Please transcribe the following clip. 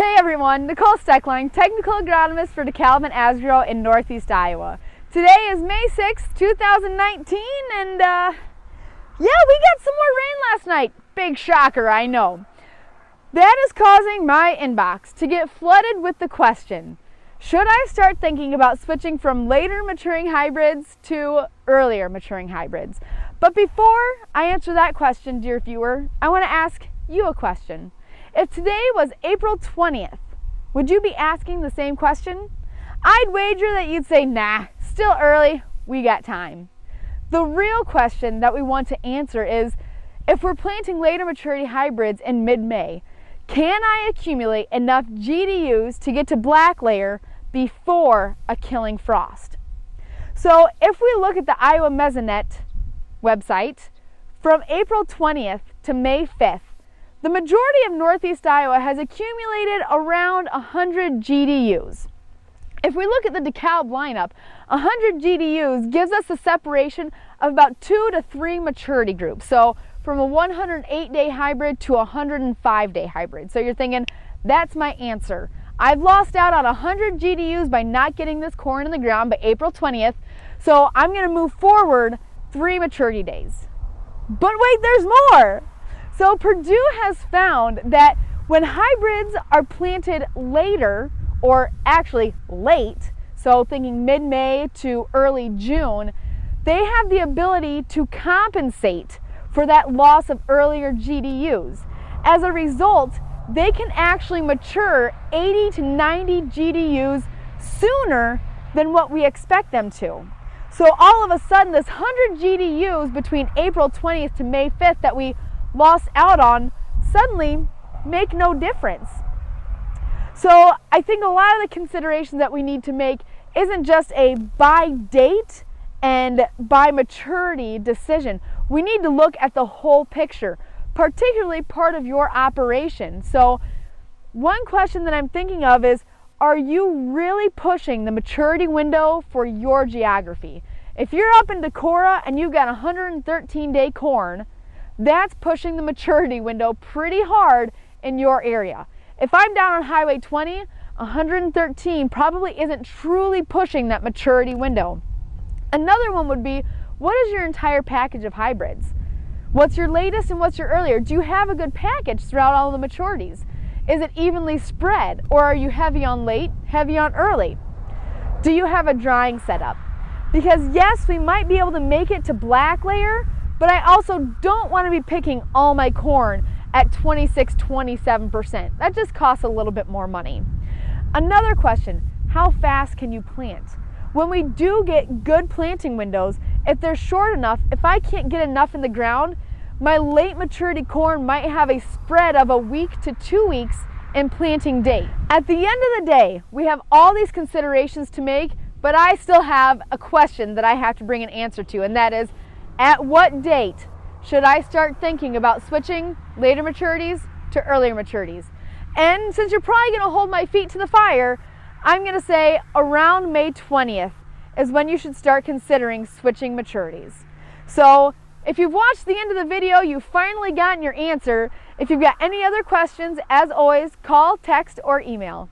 Hey everyone, Nicole Steckline, Technical Agronomist for DeKalb and Asbro in Northeast Iowa. Today is May 6th, 2019, and we got some more rain last night. Big shocker, I know. That is causing my inbox to get flooded with the question, should I start thinking about switching from later maturing hybrids to earlier maturing hybrids? But before I answer that question, dear viewer, I want to ask you a question. If today was April 20th, would you be asking the same question? I'd wager that you'd say, nah, still early, we got time. The real question that we want to answer is, if we're planting later maturity hybrids in mid-May, can I accumulate enough GDUs to get to black layer before a killing frost? So if we look at the Iowa Mesonet website, from April 20th to May 5th, the majority of Northeast Iowa has accumulated around 100 GDUs. If we look at the DeKalb lineup, 100 GDUs gives us a separation of about 2 to 3 maturity groups. So from a 108-day hybrid to a 105-day hybrid. So you're thinking, that's my answer. I've lost out on 100 GDUs by not getting this corn in the ground by April 20th. So I'm going to move forward 3 maturity days. But wait, there's more. So Purdue has found that when hybrids are planted later, or actually late, so thinking mid-May to early June, they have the ability to compensate for that loss of earlier GDUs. As a result, they can actually mature 80 to 90 GDUs sooner than what we expect them to. So all of a sudden, this 100 GDUs between April 20th to May 5th that we lost out on suddenly make no difference. So I think a lot of the considerations that we need to make isn't just a by date and by maturity decision. We need to look at the whole picture, particularly part of your operation. So one question that I'm thinking of is, are you really pushing the maturity window for your geography? If you're up in Decorah and you've got 113-day corn, that's pushing the maturity window pretty hard in your area. If I'm down on Highway 20, 113 probably isn't truly pushing that maturity window. Another one would be, what is your entire package of hybrids? What's your latest and what's your earlier? Do you have a good package throughout all the maturities? Is it evenly spread, or are you heavy on late, heavy on early? Do you have a drying setup? Because yes, we might be able to make it to black layer, but I also don't want to be picking all my corn at 26-27%. That just costs a little bit more money. Another question, how fast can you plant? When we do get good planting windows, if they're short enough, if I can't get enough in the ground, my late maturity corn might have a spread of a week to 2 weeks in planting date. At the end of the day, we have all these considerations to make, but I still have a question that I have to bring an answer to, and that is, at what date should I start thinking about switching later maturities to earlier maturities? And since you're probably going to hold my feet to the fire, I'm going to say around May 20th is when you should start considering switching maturities. So if you've watched the end of the video, you've finally gotten your answer. If you've got any other questions, as always, call, text, or email.